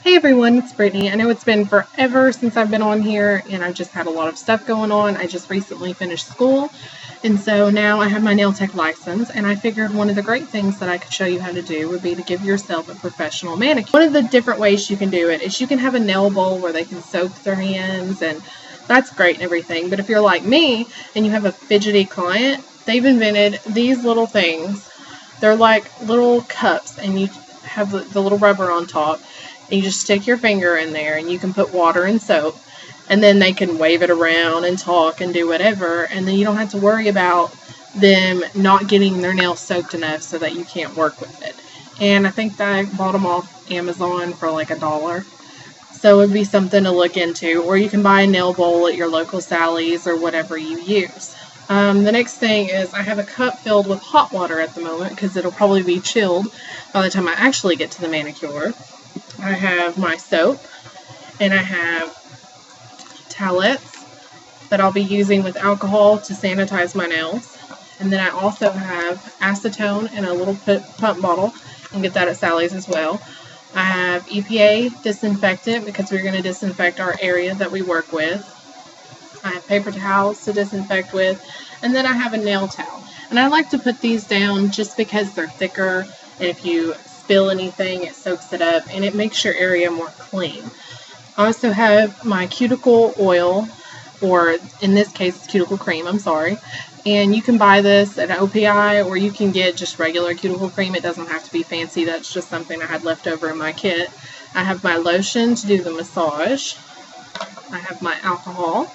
Hey everyone, it's Brittany. I know it's been forever since I've been on here and I've just had a lot of stuff going on. I just recently finished school and so now I have my nail tech license, and I figured one of the great things that I could show you how to do would be to give yourself a professional manicure. One of the different ways you can do it is you can have a nail bowl where they can soak their hands, and that's great and everything, but if you're like me and you have a fidgety client, they've invented these little things. They're like little cups and you have the little rubber on top. And you just stick your finger in there and you can put water and soap, and then they can wave it around and talk and do whatever, and then you don't have to worry about them not getting their nails soaked enough so that you can't work with it. And I think that I bought them off Amazon for like $1. So it would be something to look into, or you can buy a nail bowl at your local Sally's or whatever you use. The next thing is I have a cup filled with hot water at the moment because it'll probably be chilled by the time I actually get to the manicure. I have my soap, and I have towelettes that I'll be using with alcohol to sanitize my nails. And then I also have acetone in a little pump bottle. You can get that at Sally's as well. I have EPA disinfectant because we're going to disinfect our area that we work with. I have paper towels to disinfect with. And then I have a nail towel. And I like to put these down just because they're thicker, and if you spill anything, it soaks it up and it makes your area more clean. I also have my cuticle oil, or in this case it's cuticle cream, I'm sorry, and you can buy this at OPI or you can get just regular cuticle cream. It doesn't have to be fancy, that's just something I had left over in my kit. I have my lotion to do the massage. I have my alcohol.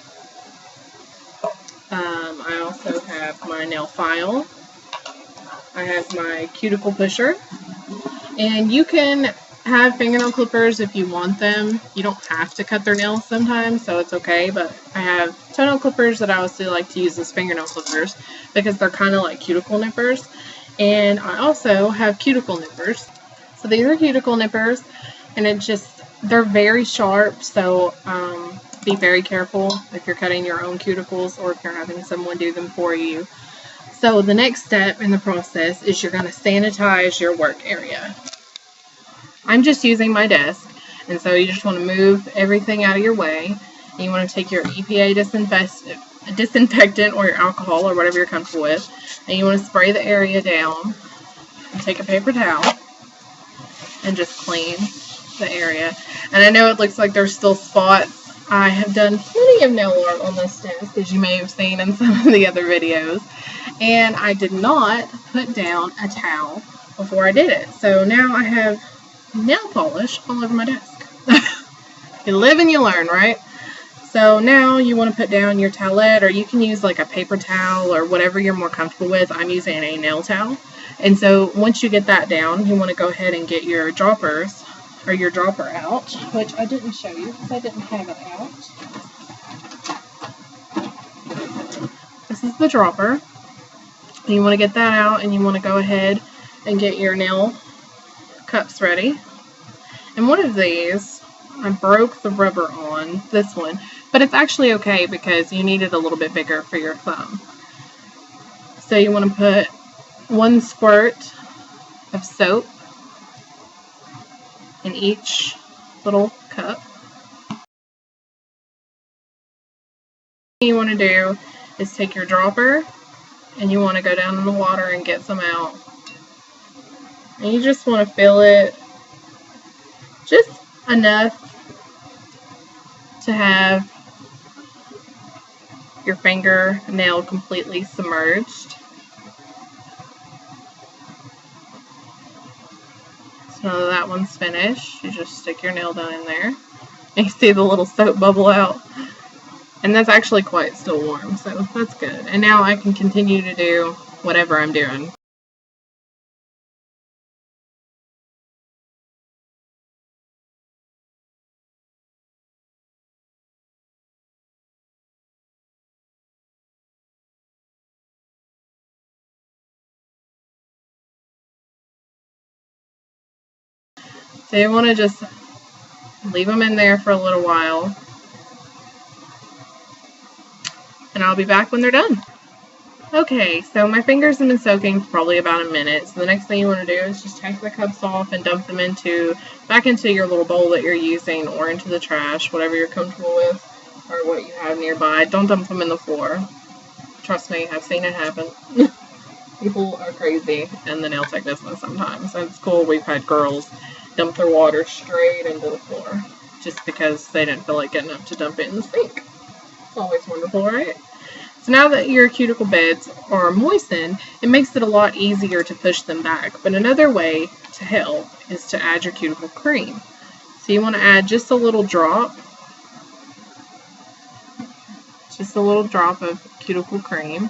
I also have my nail file. I have my cuticle pusher. And you can have fingernail clippers if you want them. You don't have to cut their nails sometimes, so it's okay. But I have toenail clippers that I also like to use as fingernail clippers because they're kind of like cuticle nippers. And I also have cuticle nippers. So these are cuticle nippers, and they're very sharp, so be very careful if you're cutting your own cuticles or if you're having someone do them for you. So the next step in the process is you're going to sanitize your work area. I'm just using my desk, and so you just want to move everything out of your way. And you want to take your EPA disinfectant or your alcohol or whatever you're comfortable with, and you want to spray the area down and take a paper towel and just clean the area. And I know it looks like there's still spots. I have done plenty of nail art on this desk, as you may have seen in some of the other videos. And I did not put down a towel before I did it. So now I have nail polish all over my desk. You live and you learn, right? So now you want to put down your towelette, or you can use like a paper towel or whatever you're more comfortable with. I'm using a nail towel. And so once you get that down, you want to go ahead and get your droppers, or your dropper out, which I didn't show you because I didn't have it out. This is the dropper. And you want to get that out, and you want to go ahead and get your nail cups ready. And one of these, I broke the rubber on, this one, but it's actually okay because you need it a little bit bigger for your thumb. So you want to put 1 squirt of soap in each little cup. What you want to do is take your dropper and you want to go down in the water and get some out. And you just want to fill it just enough to have your fingernail completely submerged. So now that one's finished, you just stick your nail down in there. And you see the little soap bubble out. And that's actually quite still warm, so that's good. And now I can continue to do whatever I'm doing. So you want to just leave them in there for a little while. And I'll be back when they're done. Okay, so my fingers have been soaking for probably about a minute. So the next thing you want to do is just take the cups off and dump them back into your little bowl that you're using, or into the trash, whatever you're comfortable with or what you have nearby. Don't dump them in the floor. Trust me, I've seen it happen. People are crazy in the nail tech business sometimes. At school, we've had girls dump their water straight into the floor just because they didn't feel like getting up to dump it in the sink. It's always wonderful, right? So now that your cuticle beds are moistened, it makes it a lot easier to push them back. But another way to help is to add your cuticle cream. So you want to add just a little drop of cuticle cream.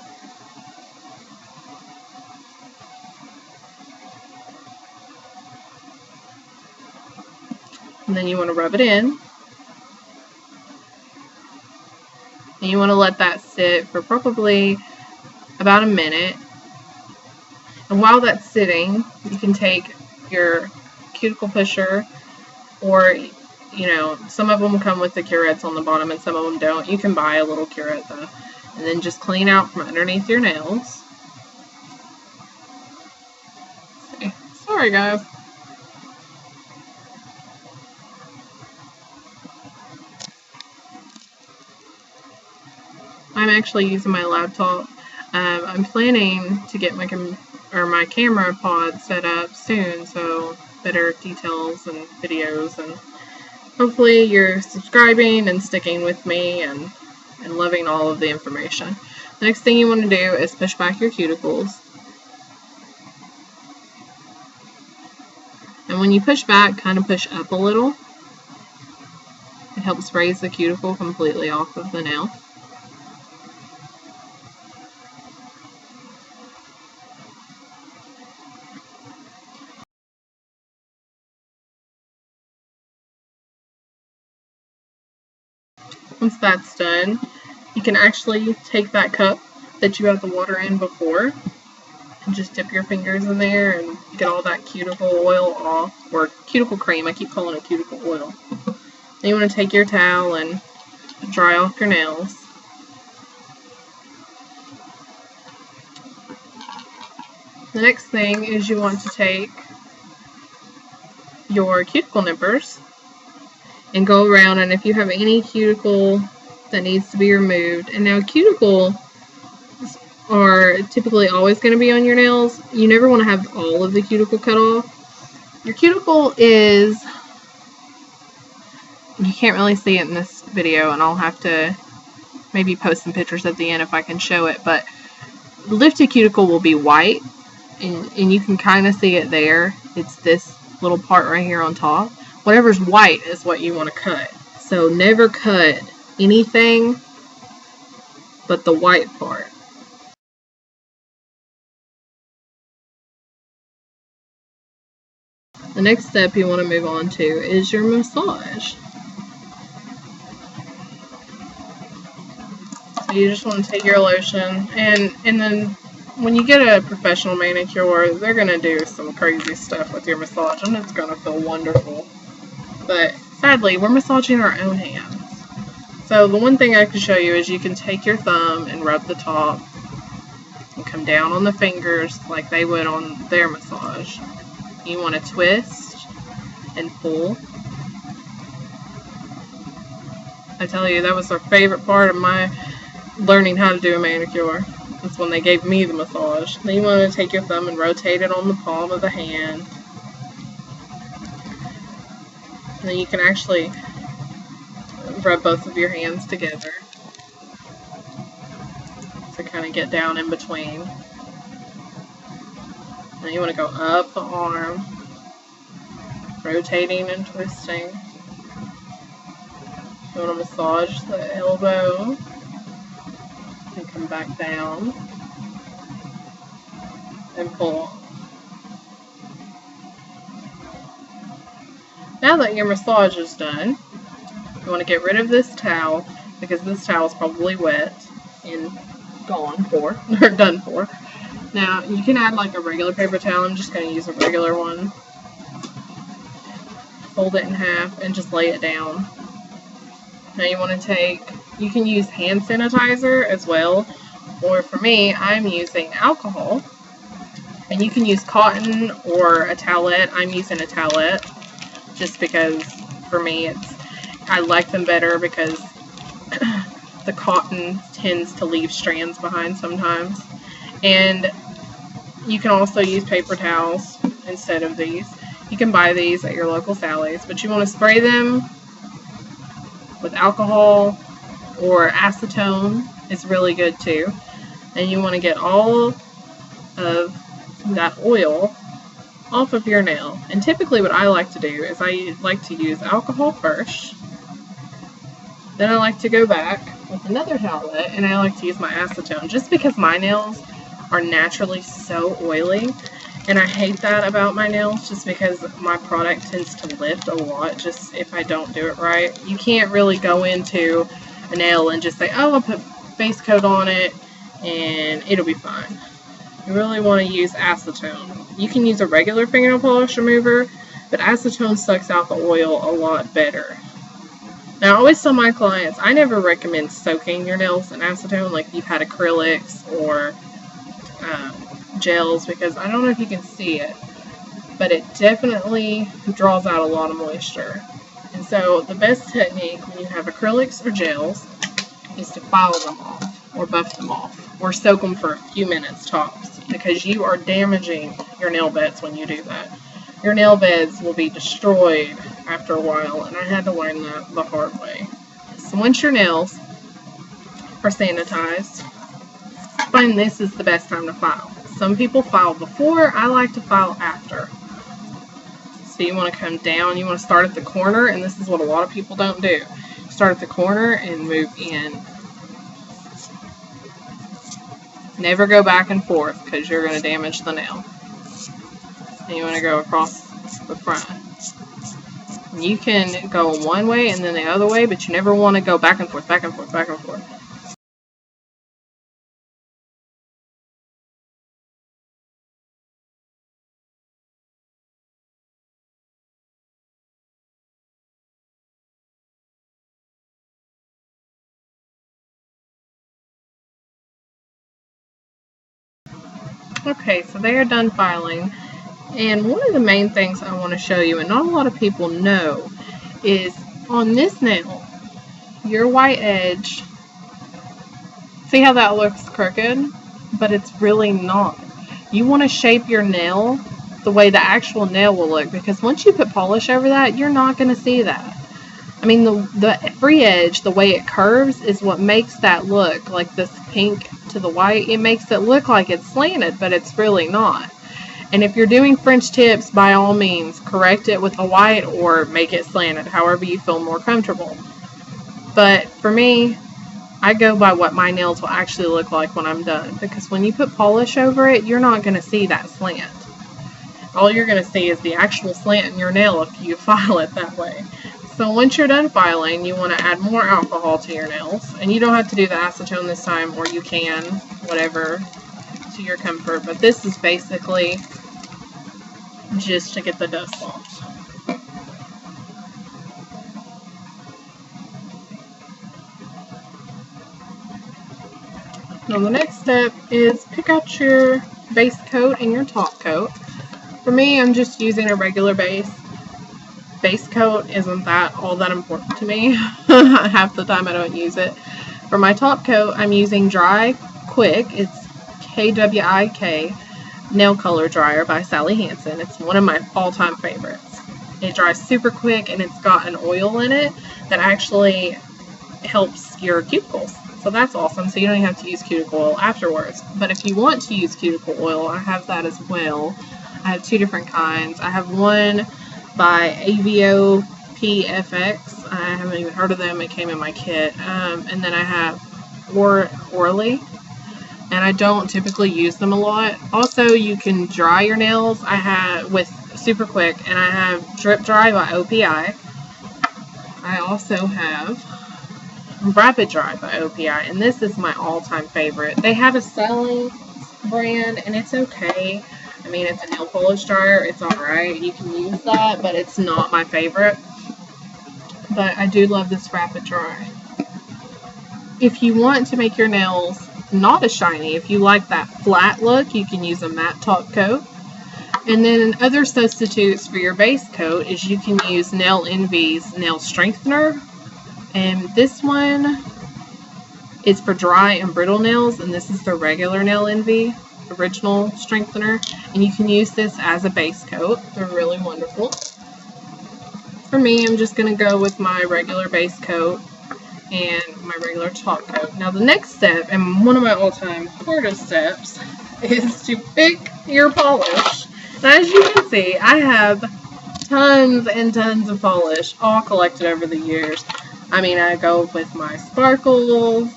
And then you want to rub it in. And you want to let that sit for probably about a minute. And while that's sitting, you can take your cuticle pusher, or, some of them come with the curettes on the bottom and some of them don't. You can buy a little curette though. And then just clean out from underneath your nails. Sorry guys. I'm actually using my laptop. I'm planning to get my camera pod set up soon, so better details and videos, and hopefully you're subscribing and sticking with me and loving all of the information. The next thing you want to do is push back your cuticles. And when you push back, kind of push up a little. It helps raise the cuticle completely off of the nail. Once that's done, you can actually take that cup that you had the water in before and just dip your fingers in there and get all that cuticle oil off, or cuticle cream. I keep calling it cuticle oil. Then you want to take your towel and dry off your nails. The next thing is you want to take your cuticle nippers and go around, and if you have any cuticle that needs to be removed, and now cuticle are typically always going to be on your nails. You never want to have all of the cuticle cut off. Your cuticle is, you can't really see it in this video, and I'll have to maybe post some pictures at the end if I can show it, but lifted cuticle will be white, and you can kind of see it there. It's this little part right here on top. Whatever's white is what you want to cut. So never cut anything but the white part. The next step you want to move on to is your massage. So you just want to take your lotion, and then when you get a professional manicure, they're going to do some crazy stuff with your massage, and it's going to feel wonderful. But sadly, we're massaging our own hands. So the one thing I can show you is you can take your thumb and rub the top and come down on the fingers like they would on their massage. You want to twist and pull. I tell you, that was our favorite part of my learning how to do a manicure. That's when they gave me the massage. Then you want to take your thumb and rotate it on the palm of the hand. And then you can actually rub both of your hands together to kind of get down in between. Then you want to go up the arm, rotating and twisting. You want to massage the elbow and come back down and pull. Now that your massage is done, you want to get rid of this towel, because this towel is probably wet and done for. Now, you can add like a regular paper towel. I'm just going to use a regular one. Fold it in half and just lay it down. Now you want to you can use hand sanitizer as well, Or for me, I'm using alcohol. And you can use cotton or a towelette. I'm using a towelette just because for me I like them better because the cotton tends to leave strands behind sometimes. And you can also use paper towels instead of these. You can buy these at your local Sally's, but you want to spray them with alcohol or acetone. It's really good too. And you want to get all of that oil off of your nail. And typically what I like to do is I like to use alcohol first. Then I like to go back with another towelette and I like to use my acetone just because my nails are naturally so oily. And I hate that about my nails just because my product tends to lift a lot just if I don't do it right. You can't really go into a nail and just say, oh, I'll put base coat on it and it'll be fine. You really want to use acetone. You can use a regular fingernail polish remover, but acetone sucks out the oil a lot better. Now, I always tell my clients, I never recommend soaking your nails in acetone, like if you've had acrylics or gels, because I don't know if you can see it, but it definitely draws out a lot of moisture. And so the best technique when you have acrylics or gels is to file them off or buff them off or soak them for a few minutes tops, because you are damaging your nail beds when you do that. Your nail beds will be destroyed after a while, and I had to learn that the hard way. So once your nails are sanitized, I find this is the best time to file. Some people file before, I like to file after. So you want to come down, you want to start at the corner, and this is what a lot of people don't do. Start at the corner and move in. Never go back and forth because you're going to damage the nail. And you want to go across the front. And you can go one way and then the other way, but you never want to go back and forth, back and forth, back and forth. Okay, so they are done filing. And one of the main things I want to show you, and not a lot of people know, is on this nail, your white edge, see how that looks crooked? But it's really not. You want to shape your nail the way the actual nail will look, because once you put polish over that, you're not going to see that. I mean, the free edge, the way it curves, is what makes that look like this pink to the white. It makes it look like it's slanted, but it's really not. And if you're doing French tips, by all means, correct it with the white or make it slanted, however you feel more comfortable. But for me, I go by what my nails will actually look like when I'm done, because when you put polish over it, you're not going to see that slant. All you're going to see is the actual slant in your nail if you file it that way. So once you're done filing, you want to add more alcohol to your nails. And you don't have to do the acetone this time, or you can, whatever, to your comfort. But this is basically just to get the dust off. Now the next step is pick out your base coat and your top coat. For me, I'm just using a regular base. Base coat isn't all that important to me. Half the time I don't use it. For my top coat, I'm using Dry Quick. It's KWIK Nail Color Dryer by Sally Hansen. It's one of my all-time favorites. It dries super quick, and it's got an oil in it that actually helps your cuticles. So that's awesome. So you don't even have to use cuticle oil afterwards. But if you want to use cuticle oil, I have that as well. I have two different kinds. I have one by AVO PFX. I haven't even heard of them. It came in my kit. And then I have Orly. And I don't typically use them a lot. Also, you can dry your nails. I have with Super Quick, and I have Drip Dry by OPI. I also have Rapid Dry by OPI, and this is my all-time favorite. They have a selling brand, and it's okay. I mean, it's a nail polish dryer. It's alright. You can use that, but it's not my favorite. But I do love this Rapid Dry. If you want to make your nails not as shiny. If you like that flat look, you can use a matte top coat. And then other substitutes for your base coat is you can use Nail Envy's Nail Strengthener. And this one is for dry and brittle nails, and this is the regular Nail Envy original strengthener. And you can use this as a base coat. They're really wonderful. For me, I'm just going to go with my regular base coat and my regular top coat. Now the next step, and one of my all-time hardest steps, is to pick your polish. As you can see, I have tons and tons of polish all collected over the years. I mean, I go with my sparkles,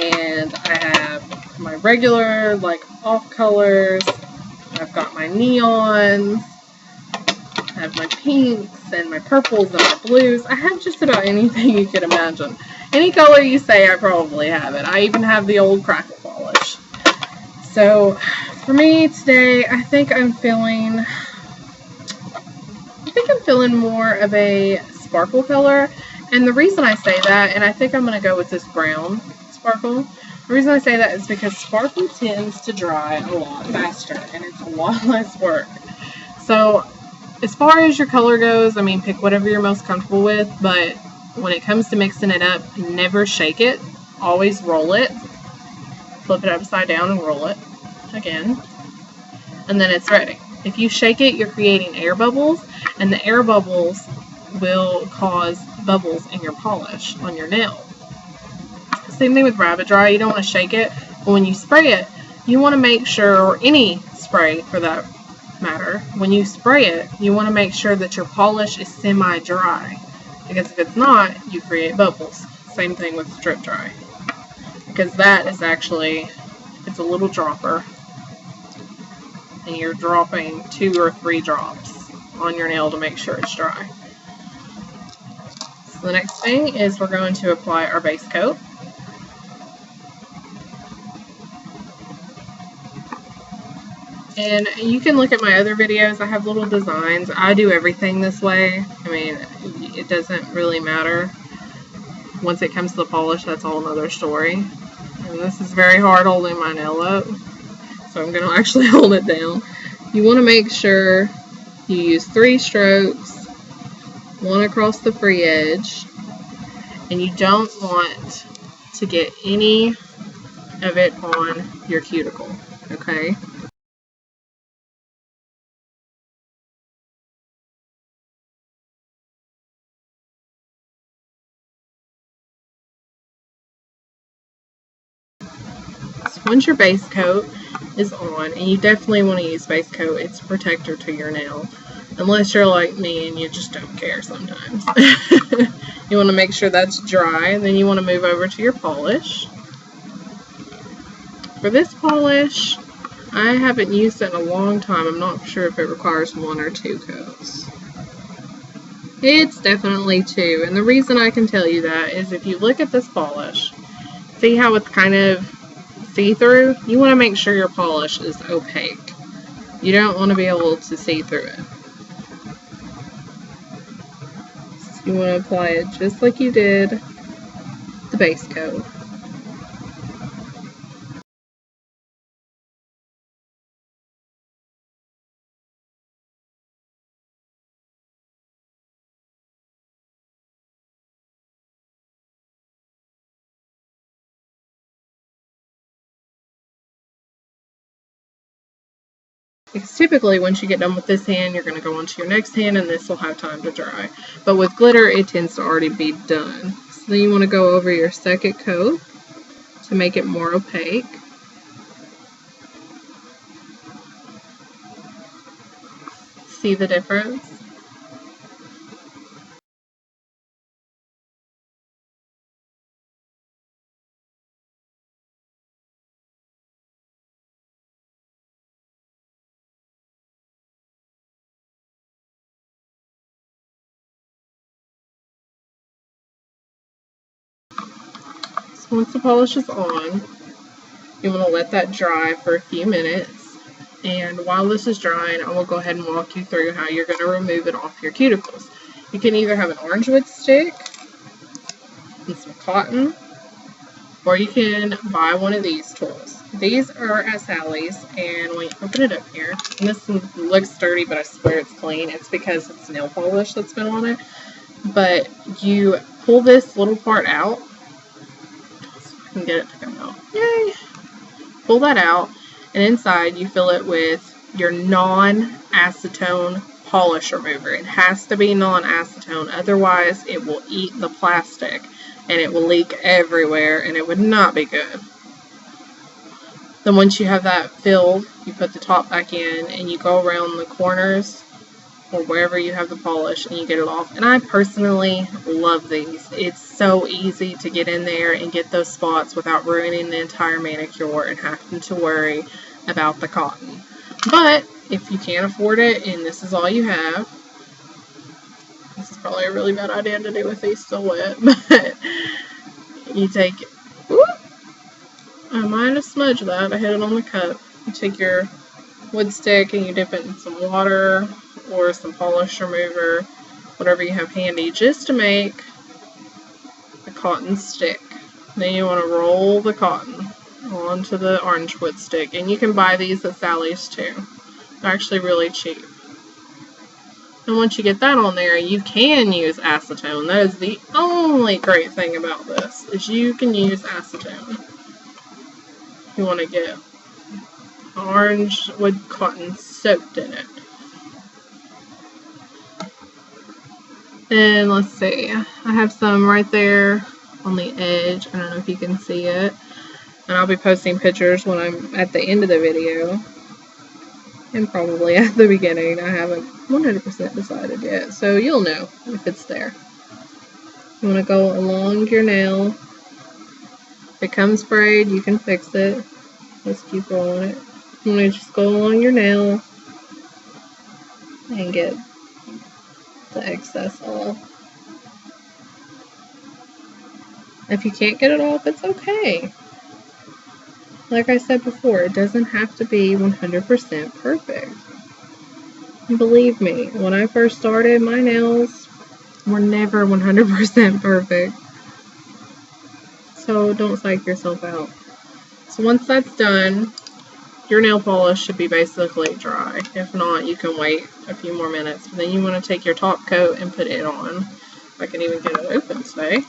and I have my regular, like, off colors. I've got my neons. I have my pinks and my purples and my blues. I have just about anything you could imagine. Any color you say, I probably have it. I even have the old crackle polish. So, for me today, I think I'm feeling more of a sparkle color. And the reason I say that, and I think I'm going to go with this brown sparkle. The reason I say that is because sparkle tends to dry a lot faster, and it's a lot less work. So, as far as your color goes, I mean, pick whatever you're most comfortable with, but when it comes to mixing it up, never shake it. Always roll it. Flip it upside down and roll it again. And then it's ready. If you shake it, you're creating air bubbles, and the air bubbles will cause bubbles in your polish on your nail. Same thing with Rabbit Dry. You don't want to shake it, but when you spray it, you want to make sure, or any spray for that matter, when you spray it, you want to make sure that your polish is semi-dry, because if it's not, you create bubbles. Same thing with Strip Dry, because that is actually, it's a little dropper, and you're dropping 2 or 3 drops on your nail to make sure it's dry. So the next thing is we're going to apply our base coat. And you can look at my other videos. I have little designs. I do everything this way. I mean, it doesn't really matter. Once it comes to the polish, that's all another story. And this is very hard holding my nail up, so I'm going to actually hold it down. You want to make sure you use 3 strokes, 1 across the free edge, and you don't want to get any of it on your cuticle, okay? Once your base coat is on, and you definitely want to use base coat, it's a protector to your nail. Unless you're like me and you just don't care sometimes. You want to make sure that's dry, and then you want to move over to your polish. For this polish, I haven't used it in a long time. I'm not sure if it requires 1 or 2 coats. It's definitely 2, and the reason I can tell you that is if you look at this polish, see how it's kind of see-through? You want to make sure your polish is opaque. You don't want to be able to see through it. So you want to apply it just like you did the base coat. Because typically once you get done with this hand, you're going to go on to your next hand, and this will have time to dry. But with glitter, it tends to already be done. So then you want to go over your second coat to make it more opaque. See the difference? Once the polish is on, you want to let that dry for a few minutes. And while this is drying, I will go ahead and walk you through how you're going to remove it off your cuticles. You can either have an orange wood stick and some cotton, or you can buy one of these tools. These are at Sally's, and when you open it up here, and this looks dirty, but I swear it's clean. It's because it's nail polish that's been on it. But you pull this little part out, so I can get it to come out. Yay! Pull that out, and inside you fill it with your non-acetone polish remover. It has to be non-acetone, otherwise it will eat the plastic and it will leak everywhere and it would not be good. Then once you have that filled, you put the top back in and you go around the corners or wherever you have the polish and you get it off. And I personally love these. It's so easy to get in there and get those spots without ruining the entire manicure and having to worry about the cotton. But if you can't afford it and this is all you have, this is probably a really bad idea to do with these still wet, but you take, whoop, I might have smudged that, I hit it on the cup. You take your wood stick and you dip it in some water or some polish remover, whatever you have handy, just to make the cotton stick. Then you want to roll the cotton onto the orange wood stick, and you can buy these at Sally's too. They're actually really cheap. And once you get that on there, you can use acetone. That is the only great thing about this, is you can use acetone. You want to get orange wood cotton soaked in it. And let's see, I have some right there on the edge. I don't know if you can see it. And I'll be posting pictures when I'm at the end of the video. And probably at the beginning. I haven't 100% decided yet. So you'll know if it's there. You want to go along your nail. If it comes sprayed, you can fix it. Let's keep rolling it. You want to just go along your nail and get the excess off. If you can't get it off, it's okay. Like I said before, it doesn't have to be 100% perfect. And believe me, when I first started, my nails were never 100% perfect. So don't psych yourself out. So once that's done, your nail polish should be basically dry. If not, you can wait a few more minutes. But then you want to take your top coat and put it on. If I can even get it open today.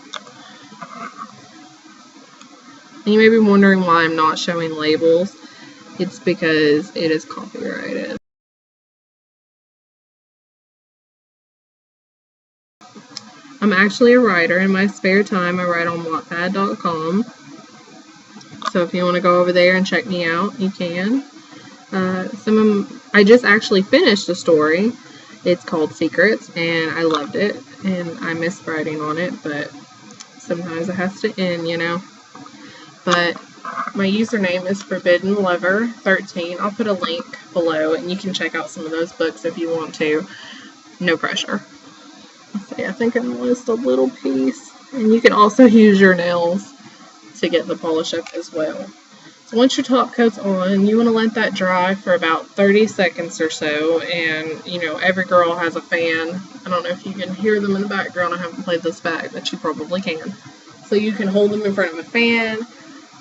And you may be wondering why I'm not showing labels. It's because it is copyrighted. I'm actually a writer. In my spare time, I write on Wattpad.com. So if you want to go over there and check me out, you can. I just actually finished a story. It's called Secrets, and I loved it. And I miss writing on it, but sometimes it has to end, you know. But my username is ForbiddenLover13. I'll put a link below, and you can check out some of those books if you want to. No pressure. Let's see, I think I missed a little piece. And you can also use your nails to get the polish up as well. So once your top coat's on, you want to let that dry for about 30 seconds or so. And, you know, every girl has a fan. I don't know if you can hear them in the background. I haven't played this back, but you probably can. So you can hold them in front of a fan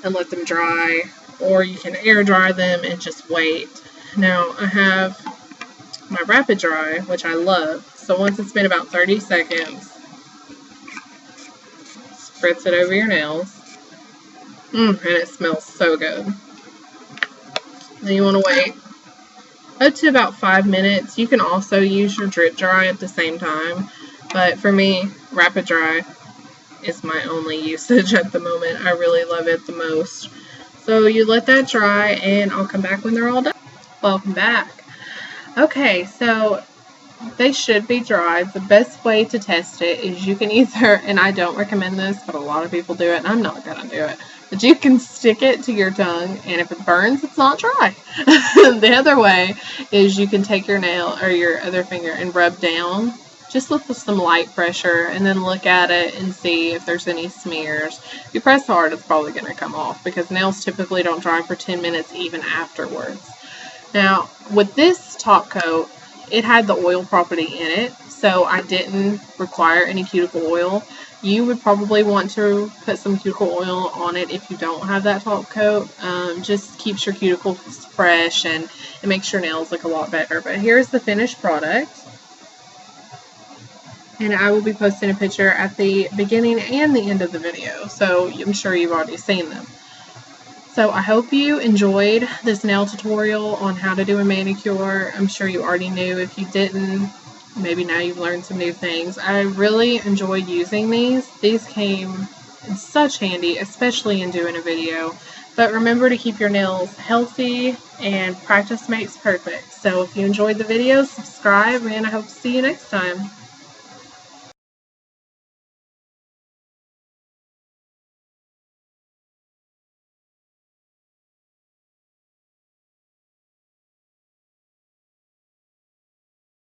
and let them dry, or you can air dry them and just wait. Now I have my rapid dry, which I love. So once it's been about 30 seconds, spritz it over your nails. And it smells so good. Then you want to wait up to about 5 minutes. You can also use your drip dry at the same time, but for me, rapid dry is my only usage at the moment. I really love it the most. So you let that dry, and I'll come back when they're all done. Welcome back. Okay, so they should be dry. The best way to test it is you can either, and I don't recommend this, but a lot of people do it, and I'm not going to do it, but you can stick it to your tongue, and if it burns, it's not dry. The other way is you can take your nail or your other finger and rub down just with some light pressure, and then look at it and see if there's any smears. If you press hard, it's probably going to come off, because nails typically don't dry for 10 minutes even afterwards. Now, with this top coat, it had the oil property in it, so I didn't require any cuticle oil. You would probably want to put some cuticle oil on it if you don't have that top coat. Just keeps your cuticles fresh and it makes your nails look a lot better. But here's the finished product. And I will be posting a picture at the beginning and the end of the video, so I'm sure you've already seen them. So I hope you enjoyed this nail tutorial on how to do a manicure. I'm sure you already knew. If you didn't, maybe now you've learned some new things. I really enjoyed using these. These came in such handy, especially in doing a video. But remember to keep your nails healthy, and practice makes perfect. So if you enjoyed the video, subscribe, and I hope to see you next time.